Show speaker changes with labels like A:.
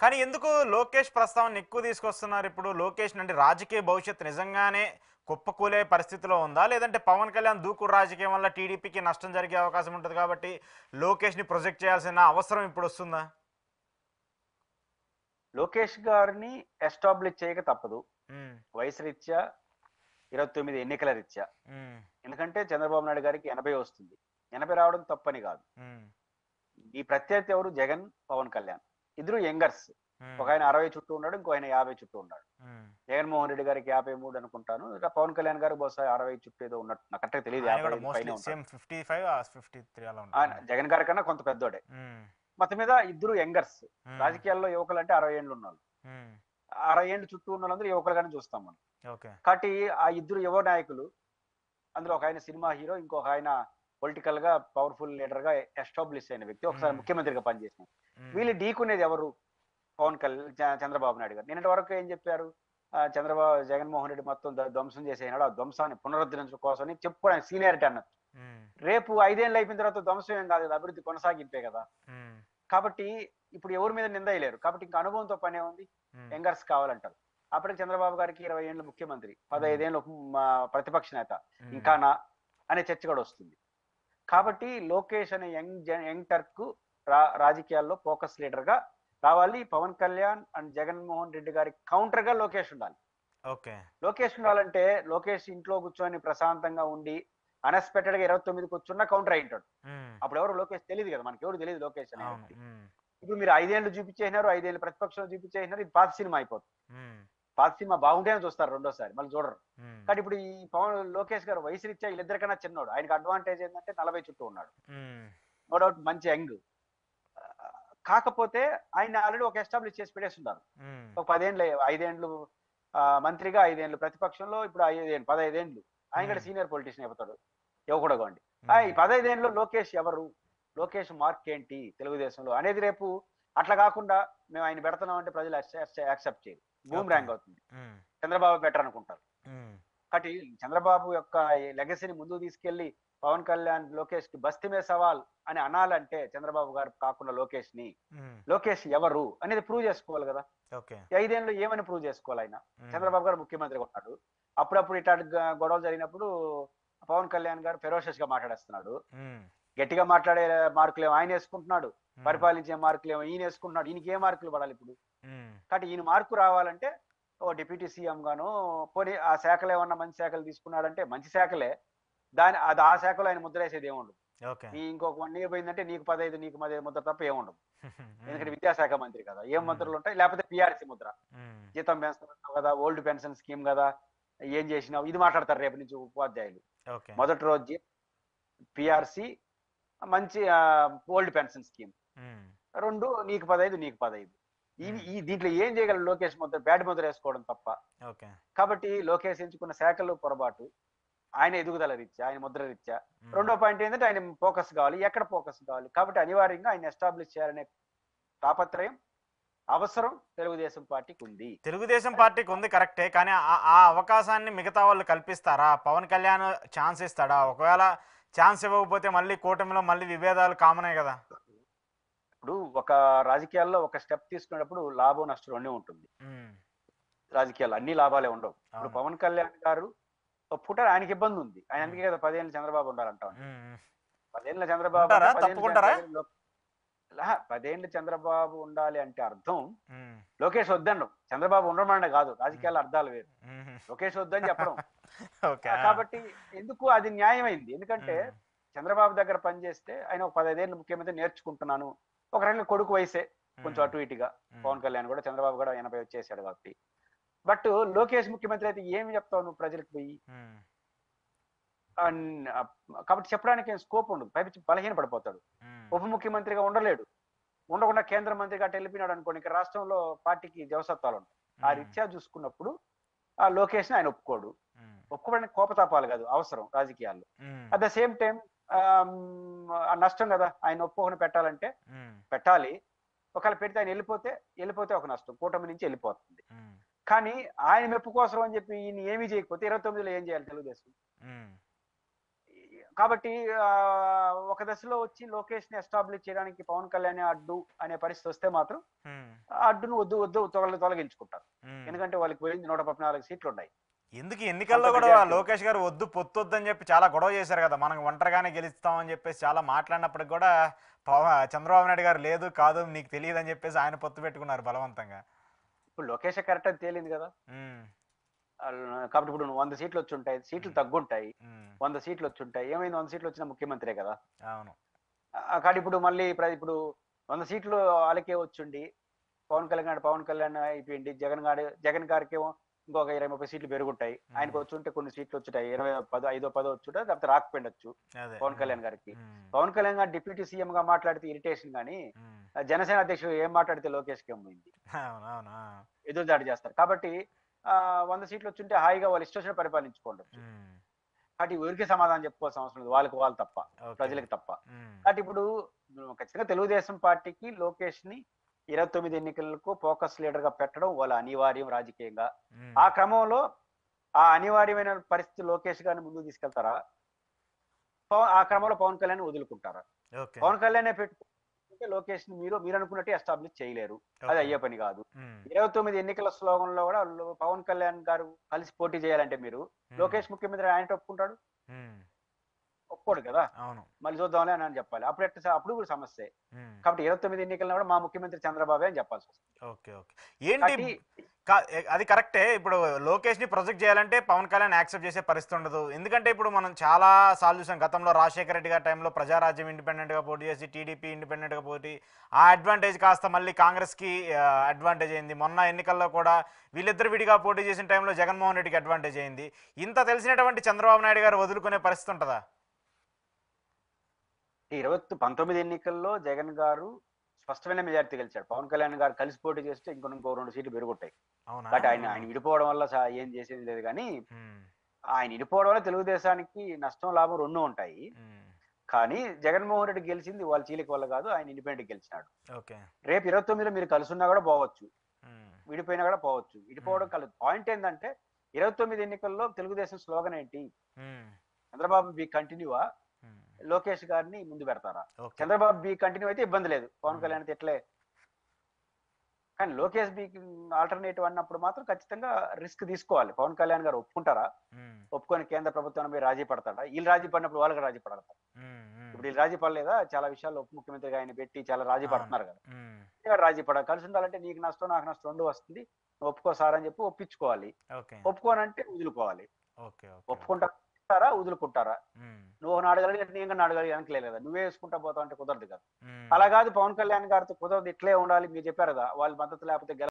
A: కానీ ఎందుకు లోకేష్ ప్రస్తావన ఎక్కువ తీసుకొస్తున్నారు ఇప్పుడు? లోకేష్ అంటే రాజకీయ భవిష్యత్తు నిజంగానే కుప్పకూలే పరిస్థితిలో ఉందా? లేదంటే పవన్ కళ్యాణ్ దూకుడు రాజకీయం వల్ల టీడీపీకి నష్టం జరిగే అవకాశం ఉంటుంది కాబట్టి లోకేష్‌ని ప్రొజెక్ట్ చేయాల్సిన అవసరం ఇప్పుడు వస్తుందా?
B: లోకేష్ గారిని ఎస్టాబ్లిష్ చేయక తప్పదు.
A: హ్మ్.
B: వయసు రీత్యా 29 ఎన్నికల రీత్యా.
A: హ్మ్.
B: ఎందుకంటే చంద్రబాబు నాయుడు గారికి 80 వస్తుంది. 80 రావడం తప్పని కాదు.
A: హ్మ్.
B: ఈ ప్రత్యర్థి ఎవరు? జగన్, పవన్ కళ్యాణ్. ఇద్దరు యంగర్స్.
A: హ్మ్.
B: ఒకాయన 60 చుట్టూ ఉన్నాడు. ఇంకో ఆయన 50 చుట్టూ ఉన్నాడు.
A: హ్మ్.
B: జగన్మోహన్ రెడ్డి గారికి 53 అనుకుంటాను. ఇక పవన్ కళ్యాణ్ గారు బహుశా 60 చుట్టూ ఏదో ఉన్నట్టు. నాకు కరెక్ట్‌గా తెలియదు.
A: ఆయన కూడా
B: 55 పైనే
A: మోస్ట్‌లీ
B: ఉంటాడు.
A: సేమ్ 55 53 అలా ఉంటారు.
B: ఆయన జగన్ గారి కన్నా కొంత పెద్దోడే.
A: హ్మ్.
B: మొత్తం మీద ఇద్దరు యంగర్స్.
A: హ్మ్.
B: రాజకీయాల్లో యువకులంటే 60 ఏండ్లు ఉన్నోళ్ళు.
A: హ్మ్.
B: 60 ఏండ్లు చుట్టూ ఉన్నోళ్ళందరూ యువకులుగానే చూస్తాం మనం.
A: ఓకే.
B: కాబట్టి ఆ ఇద్దరు యువ నాయకులు, అందులో ఒక ఆయన సినిమా హీరో, ఇంకొక ఆయన పొలిటికల్ గా పవర్ఫుల్ లీడర్ గా ఎస్టాబ్లిష్ అయిన వ్యక్తి, ఒకసారి
A: హ్మ్.
B: ముఖ్యమంత్రిగా పనిచేసిన.
A: హ్మ్.
B: వీళ్ళు ఢీకునేది ఎవరు? చంద్రబాబు నాయుడు గారు. నిన్నటి వరకు ఏం చెప్పారు? చంద్రబాబు జగన్మోహన్ రెడ్డి మొత్తం ధ్వంసం చేసేనాడు, ఆ ధ్వంసాన్ని పునరుద్ధరించడం కోసం చెప్పుకోవడానికి సీనియారిటీ అన్నట్టు.
A: హ్మ్.
B: రేపు 5 ఏళ్ళు అయిపోయిన తర్వాత ధ్వంసం ఏం కాదు కదా, అభివృద్ధి కొనసాగింపే కదా.
A: హ్మ్.
B: కాబట్టి ఇప్పుడు ఎవరి మీద నింద వేయలేరు. కాబట్టి ఇంకా అనుభవంతో పనే ఉంది.
A: హ్మ్.
B: యంగర్స్ కావాలంటారు. అప్పటికి చంద్రబాబు గారికి 20 ఏళ్ళు ముఖ్యమంత్రి,
A: హ్మ్.
B: 15 ఏళ్ళు ప్రతిపక్ష నేత.
A: హ్మ్.
B: ఇంకానా అనే చర్చ కూడా వస్తుంది. కాబట్టి లోకేష్ అనే యంగ్ టర్క్ రాజకీయాల్లో ఫోకస్ లీడర్ గా రావాలి. పవన్ కళ్యాణ్ అండ్ జగన్మోహన్ రెడ్డి గారి కౌంటర్ గా లోకేష్ ఉండాలి.
A: ఓకే.
B: లోకేష్ ఉండాలంటే లోకేష్ ఇంట్లో కూర్చొని ప్రశాంతంగా ఉండి అన్ఎక్స్పెక్టెడ్ గా 29 కూర్చున్నా కౌంటర్ అయింటాడు.
A: హ్మ్.
B: అప్పుడు ఎవరు లోకేష్ తెలియదు కదా, మనకి ఎవరు తెలియదు లోకేష్ అనే
A: అవును.
B: వ్యక్తి.
A: హ్మ్.
B: ఇప్పుడు మీరు 5 ఏళ్ళు చూపించేసినారు, 5 ఏళ్ళు ప్రతిపక్షంలో చూపించేసినారు, ఇది పాత సినిమా అయిపోతుంది.
A: హ్మ్.
B: పాత సినిమా బాగుంటేనే చూస్తారు రెండోసారి, మళ్ళీ చూడరు.
A: హ్మ్.
B: కానీ ఇప్పుడు ఈ పవన్ లోకేష్ గారు వయసు రీత్యా వీళ్ళిద్దరికన్నా చిన్నోడు. ఆయనకి అడ్వాంటేజ్ ఏంటంటే 40 చుట్టూ ఉన్నాడు.
A: హ్మ్.
B: నో డౌట్ మంచి యంగ్. కాకపోతే ఆయన ఆల్రెడీ ఒక ఎస్టాబ్లిష్ చేసి పెట్టేస్తున్నారు.
A: హ్మ్.
B: ఒక 10 ఏళ్ళు, 5 ఏళ్ళు మంత్రిగా, 5 ఏళ్ళు ప్రతిపక్షంలో, ఇప్పుడు 15 ఏళ్ళు ఆయన కూడా
A: హ్మ్.
B: సీనియర్ పొలిటీషియన్ అయిపోతాడు. యువకుడు అండి. ఈ
A: హ్మ్.
B: 15 ఏళ్ళు లోకేష్ ఎవరు? లోకేష్ మార్క్ ఏంటి తెలుగుదేశంలో అనేది రేపు అట్లా కాకుండా మేము ఆయన పెడుతున్నాం అంటే ప్రజలు యాక్సెప్ట్ చేయరు. Boom
A: okay.
B: ర్యాంక్ అవుతుంది.
A: హ్మ్.
B: చంద్రబాబు బెటర్ అనుకుంటారు.
A: హ్మ్.
B: కాబట్టి చంద్రబాబు యొక్క లెగసీని ముందుకు తీసుకెళ్లి పవన్ కళ్యాణ్ లోకేష్ కి బస్తీ మే సవాల్ అని అనాలంటే చంద్రబాబు గారు కాకుండా లోకేష్ ని,
A: హ్మ్.
B: లోకేష్ ఎవరు అనేది ప్రూవ్ చేసుకోవాలి కదా.
A: ఓకే.
B: ఈ 5 ఏళ్ళు ఏమని ప్రూవ్ చేసుకోవాలి ఆయన?
A: హ్మ్.
B: చంద్రబాబు గారు ముఖ్యమంత్రిగా ఉన్నాడు. అప్పుడప్పుడు ఇట్లాంటి గొడవలు జరిగినప్పుడు పవన్ కళ్యాణ్ గారు ఫెరోషియస్ గా మాట్లాడేస్తున్నాడు.
A: హ్మ్.
B: గట్టిగా మాట్లాడే మార్కులేమో ఆయన వేసుకుంటున్నాడు,
A: హ్మ్.
B: పరిపాలించే మార్కులేమో ఈయన వేసుకుంటున్నాడు. ఈయనకి ఏ మార్కులు పడాలి ఇప్పుడు?
A: హ్మ్.
B: కాబట్టి ఈయన మార్కు రావాలంటే ఓ డిప్యూటీ సీఎం గాను, పోనీ ఆ శాఖలు ఏమన్నా మంచి శాఖలు తీసుకున్నాడంటే మంచి శాఖలే, ఆ శాఖలో ఆయన ముద్రేసేది ఏముండదు.
A: ఓకే.
B: ఇంకొక 1 ఇయర్ పోయిందంటే నీకు 15 నీకు 15 ముద్ర తప్ప ఏముండదు.
A: హ్మ్.
B: ఎందుకంటే విద్యాశాఖ మంత్రి కదా, ఏం
A: హ్మ్.
B: మంత్రులు ఉంటాయి? లేకపోతే పిఆర్సీ ముద్ర.
A: హ్మ్.
B: జీతం పెంచుతున్నావు కదా, ఓల్డ్ పెన్షన్ స్కీమ్ కదా, ఏం చేసినావు, ఇది మాట్లాడతారు రేపు నుంచి ఉపాధ్యాయులు.
A: ఓకే.
B: మొదటి రోజు పిఆర్సీ, మంచి ఓల్డ్ పెన్షన్ స్కీమ్.
A: హ్మ్.
B: 2 నీకు 15 నీకు 15. ఇవి
A: హ్మ్.
B: ఈ దీంట్లో ఏం చేయగలరు? లోకేష్ ముద్ర, బ్యాడ్ ముద్ర వేసుకోవడం తప్ప.
A: ఓకే.
B: కాబట్టి లోకేష్ ఎంచుకున్న శాఖలు పొరపాటు. ఆయన ఎదుగుదల రీత్యా, ఆయన ముద్ర రీత్యా.
A: హ్మ్.
B: రెండో పాయింట్ ఏంటంటే ఆయన ఫోకస్ కావాలి. ఎక్కడ ఫోకస్ కావాలి? కాబట్టి అనివార్యంగా ఆయన ఎస్టాబ్లిష్ చేయాలనే తాపత్రయం, అవసరం తెలుగుదేశం పార్టీకి ఉంది.
A: తెలుగుదేశం
B: అది
A: పార్టీకి ఉంది కరెక్టే. కానీ ఆ అవకాశాన్ని మిగతా వాళ్ళు కల్పిస్తారా? పవన్ కళ్యాణ్ ఛాన్స్ ఇస్తాడా? ఒకవేళ ఛాన్స్ ఇవ్వకపోతే మళ్ళీ కూటమిలో మళ్ళీ విభేదాలు కామనే గదా!
B: ఇప్పుడు ఒక రాజకీయాల్లో ఒక స్టెప్ తీసుకునేటప్పుడు లాభం నష్టం రెండే ఉంటుంది.
A: హ్మ్.
B: రాజకీయాల్లో అన్ని లాభాలే ఉండవు. ఇప్పుడు
A: అవును.
B: పవన్ కళ్యాణ్ గారు ఒప్పుకుంటారు, ఆయనకి ఇబ్బంది ఉంది. ఆయన
A: హ్మ్.
B: అందుకే కదా 10 ఏళ్ళు చంద్రబాబు ఉండాలంటా ఉన్నాడు.
A: హ్మ్. హ్మ్.
B: 10 ఏళ్ళ చంద్రబాబు అంటే
A: ఉంటారా?
B: 10 ఏళ్ళు
A: తప్పుకుంటారా?
B: జగన్ 10 ఏళ్ళు చంద్రబాబు ఉండాలి అంటే అర్థం
A: హ్మ్.
B: లోకేష్ వద్దనడం. చంద్రబాబు ఉండమనడం కాదు.
A: హ్మ్.
B: రాజకీయాల్లో అర్థాలు వేరు.
A: హుహు.
B: లోకేష్ వద్దని చెప్పడం.
A: ఓకే. ఆ!
B: కాబట్టి ఎందుకు అది న్యాయమైంది. ఎందుకంటే
A: హ్మ్.
B: చంద్రబాబు దగ్గర పనిచేస్తే ఆయన ఒక 15 ఏళ్ళు ముఖ్యమంత్రి నేర్చుకుంటున్నాను. ఒక రకంగా కొడుకు వయసే కొంచెం
A: హ్మ్.
B: అటు ఇటుగా.
A: హ్మ్.
B: పవన్ కళ్యాణ్ కూడా, చంద్రబాబు కూడా 80 వచ్చేసాడు కాబట్టి. బట్ లోకేష్ ముఖ్యమంత్రి అయితే ఏమి చెప్తావు నువ్వు ప్రజలకు పోయి?
A: హ్మ్.
B: అన్ ఆహ్, కాబట్టి చెప్పడానికి ఏం స్కోప్ ఉండదు. పైపెచ్చి బలహీన పడిపోతాడు.
A: హ్మ్.
B: ఉప ముఖ్యమంత్రిగా ఉండలేడు. ఉండకుండా కేంద్ర మంత్రిగా అటు వెళ్ళిపోయినాడు అనుకోండి, ఇక్కడ రాష్ట్రంలో పార్టీకి జవసత్వాలు ఉంటాయి. ఆ
A: హ్మ్.
B: రీత్యా చూసుకున్నప్పుడు ఆ లోకేష్‌ని ఆయన ఒప్పుకోడు.
A: హ్మ్.
B: ఒప్పుకోవడానికి కోపతాపాలు కాదు, అవసరం రాజకీయాల్లో.
A: హ్మ్.
B: అట్ ద సేమ్ టైమ్ ఆ నష్టం కదా, ఆయన ఒప్పుకొని పెట్టాలంటే
A: హ్మ్.
B: పెట్టాలి. ఒకవేళ పెడితే ఆయన వెళ్ళిపోతే ఒక నష్టం. కూటమి నుంచి వెళ్ళిపోతుంది.
A: హ్మ్.
B: కానీ ఆయన మెప్పు కోసం అని చెప్పి ఈయన ఏమీ చేయకపోతే 29లో ఏం చేయాలి తెలుగుదేశం?
A: హ్మ్.
B: కాబట్టి ఒక దశలో వచ్చి లోకేష్ ని ఎస్టాబ్లిష్ చేయడానికి పవన్ కళ్యాణ్ అడ్డు అనే పరిస్థితి వస్తే మాత్రం
A: ఉమ్,
B: ఆ అడ్డును వద్దు వద్దు తొలగించుకుంటారు.
A: ఉమ్.
B: ఎందుకంటే వాళ్ళకి పోయింది 114 సీట్లు ఉన్నాయి.
A: ఎందుకు ఈ
B: సొంత
A: ఎన్నికల్లో కూడా
B: మెజారిటీ.
A: లోకేష్ గారు వద్దు పొత్తు వద్దని చెప్పి చాలా గొడవ చేశారు కదా, మనం ఒంటరిగానే గెలుస్తామని చెప్పేసి చాలా మాట్లాడినప్పటికి కూడా చంద్రబాబు నాయుడు గారు లేదు కాదు నీకు తెలియదు అని చెప్పేసి ఆయన పొత్తు పెట్టుకున్నారు బలవంతంగా.
B: ఇప్పుడు లోకేష్ కరెక్ట్ అని తేలింది కదా.
A: ఉమ్,
B: కాబట్టి ఇప్పుడు 100 సీట్లు వచ్చి ఉంటాయి, సీట్లు తగ్గుంటాయి.
A: ఉమ్,
B: 100 సీట్లు వచ్చి ఉంటాయి, ఏమైంది 100 సీట్లు వచ్చిన ముఖ్యమంత్రే కదా.
A: అవును.
B: కానీ ఇప్పుడు మళ్ళీ ఇప్పుడు 100 సీట్లు వాళ్ళకే వచ్చుండి పవన్ కళ్యాణ్ అయిపోయింది, జగన్ గారికేమో ఇంకొక 20-30 సీట్లు పెరుగుంటాయి. ఆయనకు వచ్చుంటే కొన్ని సీట్లు వచ్చుంటాయి, 5-10 వచ్చుంటాయి, లేకపోతే రాకపోయిండొచ్చు
A: అదే.
B: పవన్ కళ్యాణ్ గారికి.
A: ఉమ్,
B: పవన్ కళ్యాణ్ గారు డిప్యూటీ సీఎం గా మాట్లాడితే ఇరిటేషన్ కానీ
A: ఉమ్,
B: జనసేన అధ్యక్షుడు ఏం మాట్లాడితే లోకేష్ కి ఏమైంది,
A: అవును అవును.
B: ఎదురుదాడి చేస్తారు. కాబట్టి 100 సీట్లు వచ్చుంటే హాయిగా వాళ్ళు ఇష్టం వచ్చిన పరిపాలించుకోండొచ్చు.
A: ఉమ్,
B: కాబట్టి ఊరికే సమాధానం చెప్పుకోవాల్సిన అవసరం లేదు, వాళ్ళకి వాళ్ళు తప్ప,
A: ఓకే.
B: ప్రజలకు తప్ప.
A: ఉమ్,
B: కాబట్టి ఇప్పుడు ఖచ్చితంగా తెలుగుదేశం పార్టీకి లోకేష్ ని 29 ఎన్నికలకు ఫోకస్ లీడర్ గా పెట్టడం వాళ్ళ అనివార్యం రాజకీయంగా.
A: ఉమ్,
B: ఆ క్రమంలో ఆ అనివార్యమైన పరిస్థితి లోకేష్ గారిని ముందుకు తీసుకెళ్తారా, ఆ క్రమంలో పవన్ కళ్యాణ్ వదులుకుంటారా?
A: ఓకే.
B: పవన్ కళ్యాణ్ పెట్టుకుంటే లోకేష్ ని మీరు అనుకున్నట్టు ఎస్టాబ్లిష్ చేయలేరు, అది
A: ఓకే.
B: అయ్యే పని కాదు.
A: ఉమ్,
B: 29 ఎన్నికల స్లోగన్ లో కూడా పవన్ కళ్యాణ్ గారు కలిసి పోటీ చేయాలంటే మీరు లోకేష్ ముఖ్యమంత్రి ఆయన ఒప్పుకుంటాడు?
A: ఉమ్,
B: ఒప్పుకోడు కదా.
A: అవును.
B: మళ్ళీ చూద్దాంలే అని చెప్పాలి, అప్పుడు కూడా సమస్యే.
A: ఉమ్,
B: కాబట్టి 29 ఎన్నికల్లో కూడా మా ముఖ్యమంత్రి చంద్రబాబే అని చెప్పాల్సి వస్తుంది.
A: Okay okay. ఏంటి
B: కాబట్టి
A: అది కరెక్టే. ఇప్పుడు లోకేష్ ని ప్రొజెక్ట్ చేయాలంటే పవన్ కళ్యాణ్ యాక్సెప్ట్ చేసే పరిస్థితి ఉండదు. ఎందుకంటే ఇప్పుడు మనం చాలా సార్లు చూసాం, గతంలో రాజశేఖర రెడ్డి గారి టైంలో ప్రజారాజ్యం ఇండిపెండెంట్ గా పోటీ చేసి టీడీపీ ఇండిపెండెంట్ గా పోటీ, ఆ అడ్వాంటేజ్ కాస్త మళ్ళీ కాంగ్రెస్ కి అడ్వాంటేజ్ అయింది. మొన్న ఎన్నికల్లో కూడా వీళ్ళిద్దరు విడిగా పోటీ చేసిన టైంలో జగన్మోహన్ రెడ్డికి అడ్వాంటేజ్ అయింది. ఇంత తెలిసినటువంటి చంద్రబాబు నాయుడు గారు వదులుకునే పరిస్థితి ఉంటుందా?
B: 19 ఎన్నికల్లో జగన్ గారు స్పష్టమైన మెజార్టీ గెలిచాడు. పవన్ కళ్యాణ్ గారు కలిసి పోటీ చేస్తే ఇంకో 2 సీట్లు పెరుగుంటాయి.
A: అవునా?
B: కాబట్టి ఆయన విడిపోవడం వల్ల ఏం చేసేది లేదు. కానీ
A: ఉమ్,
B: ఆయన విడిపోవడం వల్ల తెలుగుదేశానికి నష్టం లాభం 2 ఉంటాయి.
A: ఉమ్,
B: కానీ జగన్మోహన్ రెడ్డి గెలిచింది వాళ్ళ చీలిక వల్ల కాదు, ఆయన ఇండిపెండెంట్ గెలిచినాడు.
A: ఓకే.
B: రేపు 29లో మీరు కలిసి ఉన్నా కూడా పోవచ్చు,
A: ఉమ్,
B: విడిపోయినా కూడా పోవచ్చు. విడిపోవడం కలదు. పాయింట్ ఏంటంటే 29 ఎన్నికల్లో తెలుగుదేశం స్లోగన్ ఏంటి?
A: ఉమ్,
B: చంద్రబాబు బి కంటిన్యూవా,
A: ఉమ్,
B: లోకేష్ గారిని ముందు పెడతారా?
A: ఓకే.
B: చంద్రబాబు బి కంటిన్యూ అయితే ఇబ్బంది లేదు, పవన్ కళ్యాణ్ ఎట్లే. కానీ లోకేష్ బి ఆల్టర్నేటివ్ అన్నప్పుడు మాత్రం ఖచ్చితంగా రిస్క్ తీసుకోవాలి. పవన్ కళ్యాణ్ గారు ఒప్పుకుంటారా?
A: ఉమ్,
B: ఒప్పుకొని కేంద్ర ప్రభుత్వం మీద రాజీ పడతాడా? వీళ్ళు రాజీ పడినప్పుడు వాళ్ళకి రాజీ పడతారు.
A: ఉమ్, ఉమ్,
B: ఇప్పుడు వీళ్ళు రాజీ పడలేదా? చాలా విషయాల్లో ఉప ముఖ్యమంత్రిగా ఆయన పెట్టి చాలా రాజీ
A: అవును.
B: పడుతున్నారు కదా.
A: ఉమ్,
B: ఇక్కడ రాజీ పడాలి. కలిసి ఉండాలంటే నీకు నష్టం నాకు నష్టం 2 వస్తుంది, నువ్వు ఒప్పుకో సార్ అని చెప్పి ఒప్పించుకోవాలి.
A: ఓకే
B: ఒప్పుకోనంటే వదులుకోవాలి.
A: ఓకే. ఓకే.
B: ఒప్పుకుంటారా వదులుకుంటారా?
A: ఉమ్,
B: నువ్వు నాడగలిగి నేను నాడగలిగి వెనకలేదు కదా, నువ్వే వేసుకుంటా పోతావు అంటే కుదరదు కదా.
A: ఉమ్.
B: అలా కాదు, పవన్ కళ్యాణ్ గారితో కుదరదు, ఇట్లే ఉండాలి మీరు చెప్పారు కదా, వాళ్ళ మద్దతు లేకపోతే